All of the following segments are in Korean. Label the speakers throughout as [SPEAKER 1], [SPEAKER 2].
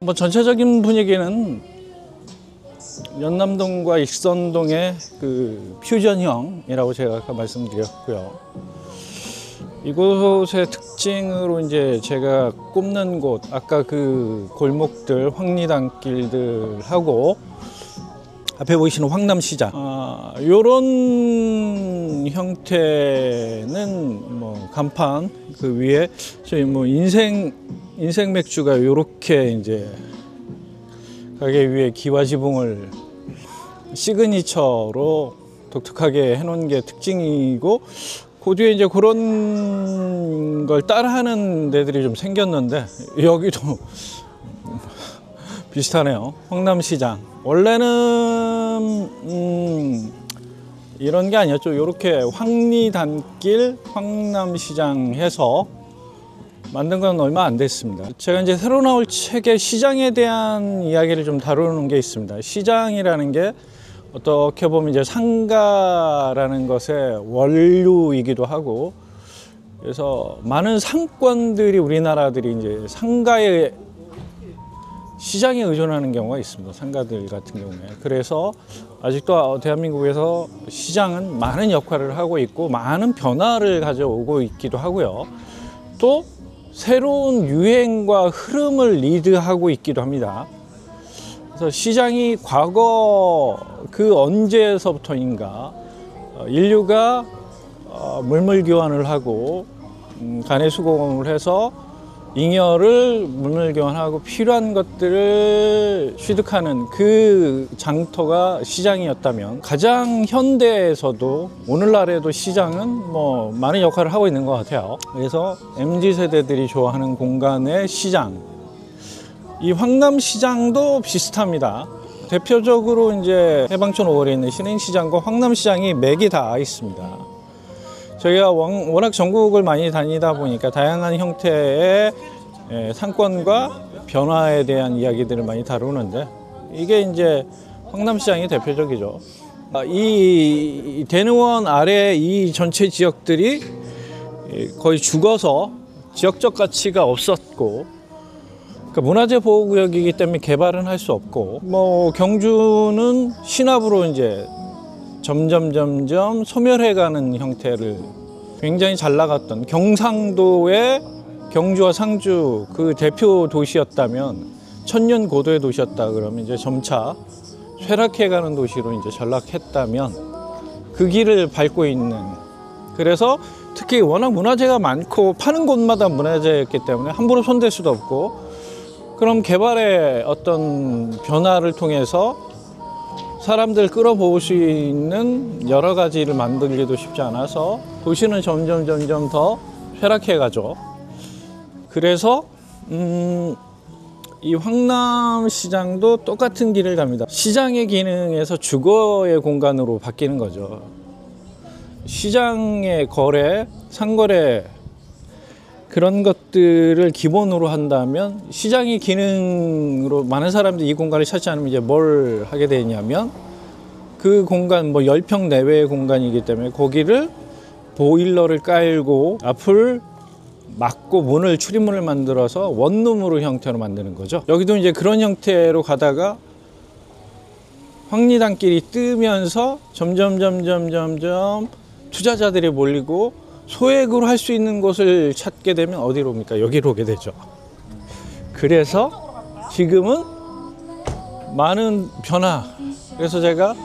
[SPEAKER 1] 뭐 전체적인 분위기는 연남동과 익선동의 그 퓨전형이라고 제가 아까 말씀드렸고요. 이곳의 특징으로 이제 제가 꼽는 곳, 아까 그 골목들, 황리단길들하고 앞에 보이시는 황남시장, 요런 형태는 뭐 간판 그 위에 저희 뭐 인생 맥주가 요렇게 이제 가게 위에 기와 지붕을 시그니처로 독특하게 해놓은 게 특징이고, 그 뒤에 이제 그런 걸 따라하는 데들이 좀 생겼는데 여기도 비슷하네요. 황남시장. 원래는 이런 게 아니었죠. 이렇게 황리단길 황남시장 해서 만든 건 얼마 안 됐습니다. 제가 이제 새로 나올 책에 시장에 대한 이야기를 좀 다루는 게 있습니다. 시장이라는 게 어떻게 보면 이제 상가라는 것의 원류이기도 하고, 그래서 많은 상권들이 우리나라들이 이제 상가에 시장에 의존하는 경우가 있습니다. 상가들 같은 경우에. 그래서 아직도 대한민국에서 시장은 많은 역할을 하고 있고 많은 변화를 가져오고 있기도 하고요. 또 새로운 유행과 흐름을 리드하고 있기도 합니다. 그래서 시장이 과거 그 언제서부터인가 인류가 물물 교환을 하고 간의 수공업을 해서 잉여를 물물 교환하고 필요한 것들을 취득하는 그 장터가 시장이었다면, 가장 현대에서도 오늘날에도 시장은 뭐 많은 역할을 하고 있는 것 같아요. 그래서 MZ세대들이 좋아하는 공간의 시장, 이 황남시장도 비슷합니다. 대표적으로 이제 해방촌 5월에 있는 신흥시장과 황남시장이 맥이 다 있습니다. 저희가 워낙 전국을 많이 다니다 보니까 다양한 형태의 상권과 변화에 대한 이야기들을 많이 다루는데, 이게 이제 황남시장이 대표적이죠. 이 대능원 아래 이 전체 지역들이 거의 죽어서 지역적 가치가 없었고, 그러니까 문화재 보호구역이기 때문에 개발은 할 수 없고, 뭐 경주는 신압으로 이제 점점 소멸해가는 형태를, 굉장히 잘 나갔던 경상도의 경주와 상주 그 대표 도시였다면, 천년 고도의 도시였다 그러면 이제 점차 쇠락해가는 도시로 이제 전락했다면, 그 길을 밟고 있는, 그래서 특히 워낙 문화재가 많고 파는 곳마다 문화재였기 때문에 함부로 손댈 수도 없고, 그럼 개발의 어떤 변화를 통해서 사람들 끌어모을 수 있는 여러 가지를 만들기도 쉽지 않아서 도시는 점점 더 쇠락해 가죠. 그래서 이 황남시장도 똑같은 길을 갑니다. 시장의 기능에서 주거의 공간으로 바뀌는 거죠. 시장의 거래, 상거래, 그런 것들을 기본으로 한다면, 시장의 기능으로 많은 사람들이 이 공간을 찾지 않으면 이제 뭘 하게 되냐면, 그 공간 뭐 10평 내외의 공간이기 때문에 거기를 보일러를 깔고 앞을 막고 문을, 출입문을 만들어서 원룸으로 형태로 만드는 거죠. 여기도 이제 그런 형태로 가다가 황리단길이 뜨면서 점점 투자자들이 몰리고 소액으로 할 수 있는 곳을 찾게 되면 어디로 옵니까? 여기로 오게 되죠. 그래서 지금은 많은 변화, 그래서 제가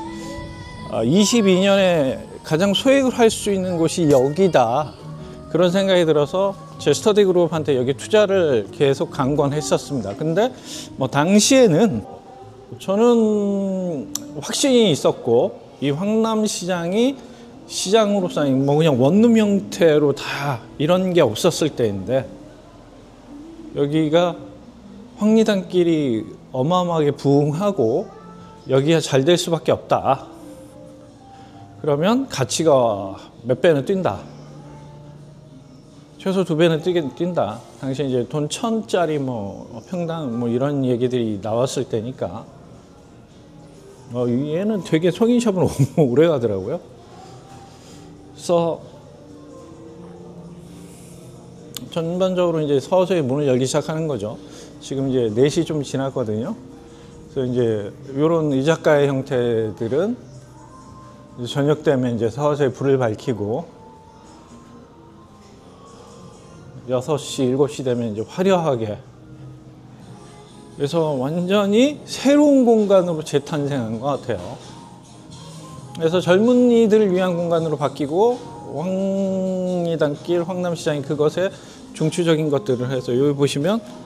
[SPEAKER 1] 22년에 가장 소액을 할 수 있는 곳이 여기다, 그런 생각이 들어서 제 스터디 그룹한테 여기 투자를 계속 강권했었습니다. 근데 뭐 당시에는 저는 확신이 있었고, 이 황남시장이 시장으로서 뭐 그냥 원룸 형태로 다 이런 게 없었을 때인데, 여기가 황리단길이 어마어마하게 부흥하고 여기가 잘 될 수밖에 없다. 그러면 가치가 몇 배는 뛴다. 최소 2배는 뛴다. 당시 이제 돈 1,000짜리 뭐 평당 뭐 이런 얘기들이 나왔을 때니까, 얘는 되게 성인샵은 오래 가더라고요. 그래서 전반적으로 이제 서서히 문을 열기 시작하는 거죠. 지금 이제 4시 좀 지났거든요. 그래서 이제 이런 이자카야 형태들은 이제 저녁 되면 이제 서서히 불을 밝히고 6시, 7시 되면 이제 화려하게, 그래서 완전히 새로운 공간으로 재탄생한 것 같아요. 그래서 젊은이들을 위한 공간으로 바뀌고 황리단길, 황남시장이 그것에 중추적인 것들을 해서 여기 보시면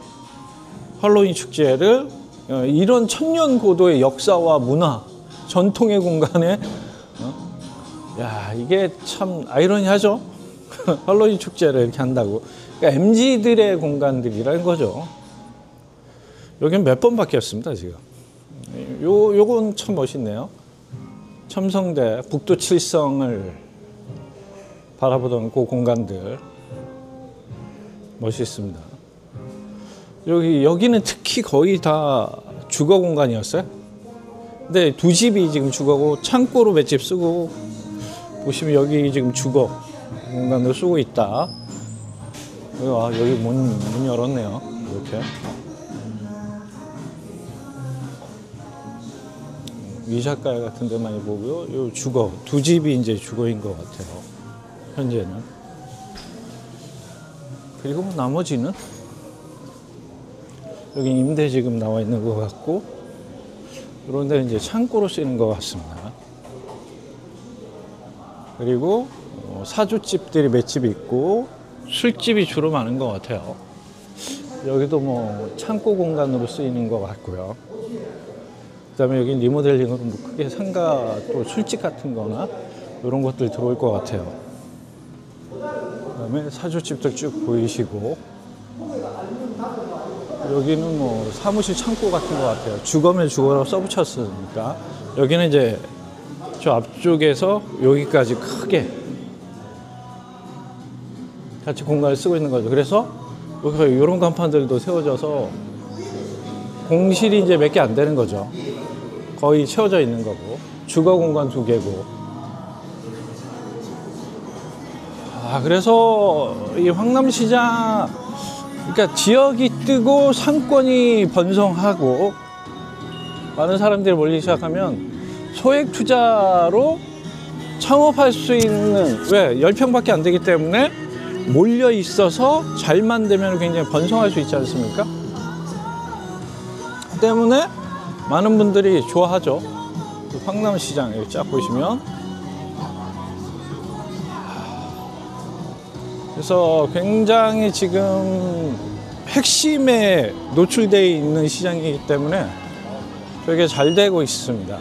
[SPEAKER 1] 할로윈 축제를 이런 천년 고도의 역사와 문화, 전통의 공간에 야, 이게 참 아이러니하죠. 할로윈 축제를 이렇게 한다고. 그러니까 MZ들의 공간들이라는 거죠. 여기는 몇 번 바뀌었습니다, 지금. 요건 참 멋있네요. 첨성대, 북두 칠성을 바라보던 그 공간들. 멋있습니다. 여기는 특히 거의 다 주거 공간이었어요. 근데 두 집이 지금 주거고, 창고로 몇 집 쓰고, 보시면 여기 지금 주거 공간으로 쓰고 있다. 여기 문 열었네요. 이렇게. 이자카야 같은 데 많이 보고요. 요 주거, 두 집이 이제 주거인 것 같아요. 현재는. 그리고 나머지는 여기 임대 지금 나와 있는 것 같고, 이런 데 이제 창고로 쓰이는 것 같습니다. 그리고 사주집들이 몇 집 있고, 술집이 주로 많은 것 같아요. 여기도 뭐 창고 공간으로 쓰이는 것 같고요. 그 다음에 여기 리모델링으로 뭐 크게 상가 또 술집 같은 거나 이런 것들 들어올 것 같아요. 그 다음에 사주집들 쭉 보이시고, 여기는 뭐 사무실 창고 같은 것 같아요. 주거면 주거라고 써붙였으니까. 여기는 이제 저 앞쪽에서 여기까지 크게 같이 공간을 쓰고 있는 거죠. 그래서 이런 간판들도 세워져서 공실이 이제 몇 개 안 되는 거죠. 거의 채워져 있는 거고, 주거 공간 2개고. 그래서 이 황남시장, 그러니까 지역이 뜨고 상권이 번성하고 많은 사람들이 몰리기 시작하면 소액 투자로 창업할 수 있는, 왜? 10평밖에 안 되기 때문에 몰려 있어서 잘만 되면 굉장히 번성할 수 있지 않습니까? 때문에 많은 분들이 좋아하죠. 황남시장 여기 쫙 보시면. 그래서 굉장히 지금 핵심에 노출되어 있는 시장이기 때문에 되게 잘 되고 있습니다.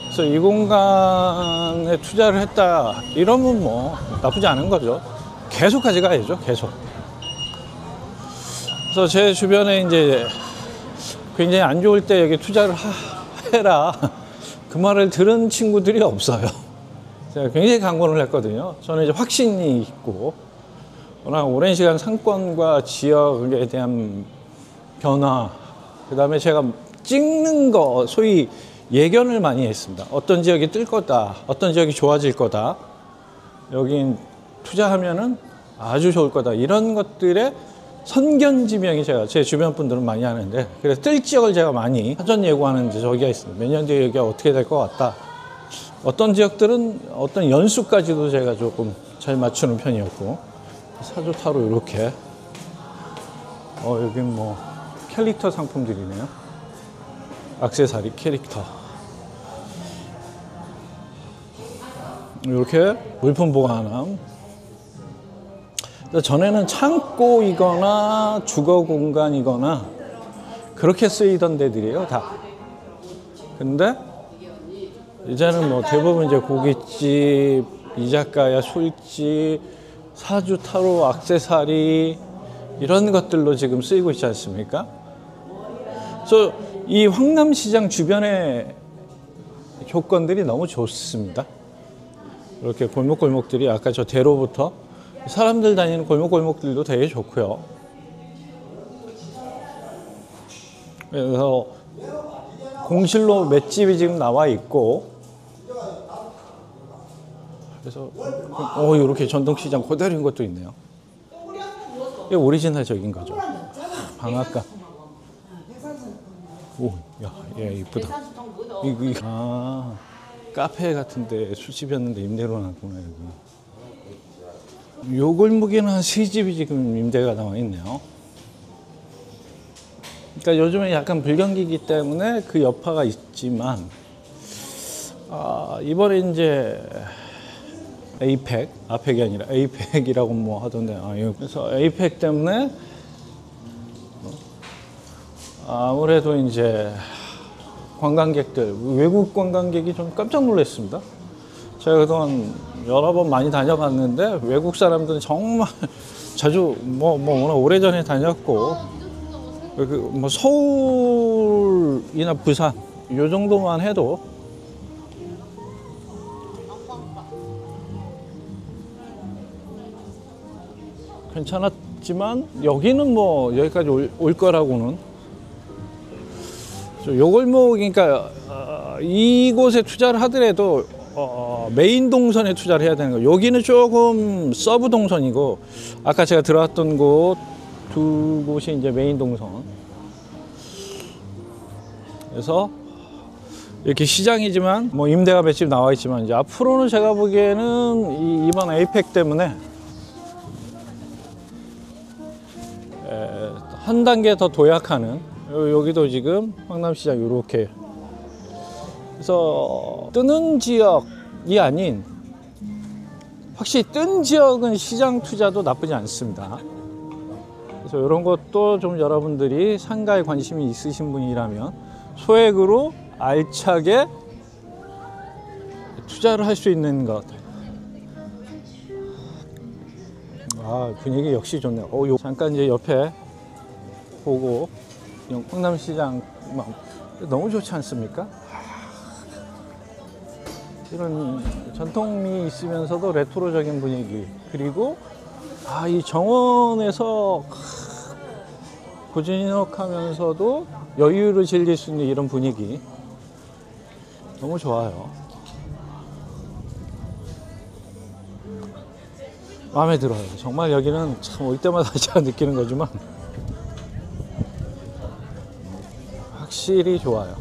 [SPEAKER 1] 그래서 이 공간에 투자를 했다 이러면 뭐 나쁘지 않은 거죠. 계속 가져가야죠, 계속. 그래서 제 주변에 이제 굉장히 안 좋을 때 여기 투자를 해라, 그 말을 들은 친구들이 없어요. 제가 굉장히 강권을 했거든요. 저는 이제 확신이 있고, 워낙 오랜 시간 상권과 지역에 대한 변화, 그 다음에 제가 찍는 거, 소위 예견을 많이 했습니다. 어떤 지역이 뜰 거다, 어떤 지역이 좋아질 거다, 여긴 투자하면은 아주 좋을 거다, 이런 것들의 선견지명이 제가 제 주변 분들은 많이 하는데, 그래서 뜰 지역을 제가 많이 사전 예고하는 저기가 있습니다. 몇 년 뒤에 여기가 어떻게 될 것 같다. 어떤 지역들은 어떤 연수까지도 제가 조금 잘 맞추는 편이었고, 사주타로 이렇게 여긴 뭐 캐릭터 상품들이네요. 액세서리 캐릭터. 이렇게 물품 보관함. 전에는 창고이거나 주거 공간이거나 그렇게 쓰이던 데들이에요, 다. 근데 이제는 뭐 대부분 이제 고깃집, 이자카야, 술집, 사주, 타로, 액세서리 이런 것들로 지금 쓰이고 있지 않습니까? 그래서 이 황남시장 주변의 조건들이 너무 좋습니다. 이렇게 골목골목들이 아까 저 대로부터 사람들 다니는 골목골목들도 되게 좋고요. 그래서 공실로 맷집이 지금 나와 있고, 그래서 이렇게 전통시장 그대로인 것도 있네요. 이게 오리지널적인 거죠. 방앗간. 오, 야, 얘 이쁘다. 아, 카페 같은데 술집이었는데 임대로 놨구나 여기. 요 골목에는 한 3집이 지금 임대가 나와 있네요. 그러니까 요즘에 약간 불경기이기 때문에 그 여파가 있지만, 이번에 이제 에이펙, 아펙이 아니라 에이펙이라고 뭐 하던데, 그래서 에이펙 때문에 아무래도 이제 관광객들, 외국 관광객이 좀 깜짝 놀랐습니다. 제가 그동안 여러 번 많이 다녀봤는데 외국 사람들은 정말 자주 워낙 오래전에 다녔고, 뭐 서울이나 부산 요 정도만 해도 괜찮았지만 여기는 뭐 여기까지 올 거라고는. 요 골목, 그러니까 이곳에 투자를 하더라도 메인 동선에 투자를 해야 되는 거. 여기는 조금 서브 동선이고, 아까 제가 들어왔던 곳 두 곳이 이제 메인 동선. 그래서 이렇게 시장이지만 뭐 임대가 몇 집 나와 있지만, 이제 앞으로는 제가 보기에는 이번 에이펙 때문에 한 단계 더 도약하는, 여기도 지금 황남시장 이렇게. 그래서 뜨는 지역이 아닌, 확실히 뜬 지역은 시장 투자도 나쁘지 않습니다. 그래서 이런 것도 좀 여러분들이 상가에 관심이 있으신 분이라면 소액으로 알차게 투자를 할 수 있는 것. 분위기 역시 좋네요. 잠깐 이제 옆에 보고 황남시장 너무 좋지 않습니까? 이런 전통미 있으면서도 레트로적인 분위기, 그리고 이 정원에서 고즈넉하면서도 여유를 즐길 수 있는 이런 분위기 너무 좋아요. 마음에 들어요. 정말 여기는 참 올 때마다 제가 느끼는 거지만 확실히 좋아요.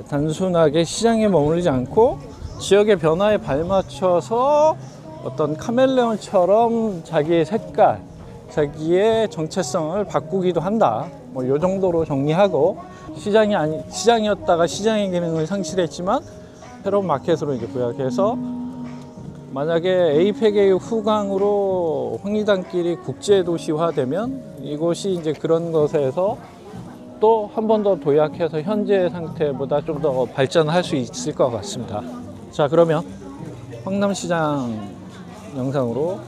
[SPEAKER 1] 단순하게 시장에 머물지 않고 지역의 변화에 발맞춰서 어떤 카멜레온처럼 자기의 색깔, 자기의 정체성을 바꾸기도 한다. 뭐 이 정도로 정리하고, 시장이었다가 시장의 기능을 상실했지만 새로운 마켓으로 이제 부약해서, 만약에 에이펙의 후광으로 황리단길이 국제도시화되면 이곳이 이제 그런 것에서 또 한 번 더 도약해서 현재 상태보다 좀 더 발전할 수 있을 것 같습니다. 자, 그러면 황남시장 영상으로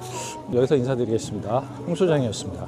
[SPEAKER 1] 여기서 인사드리겠습니다. 홍 소장이었습니다.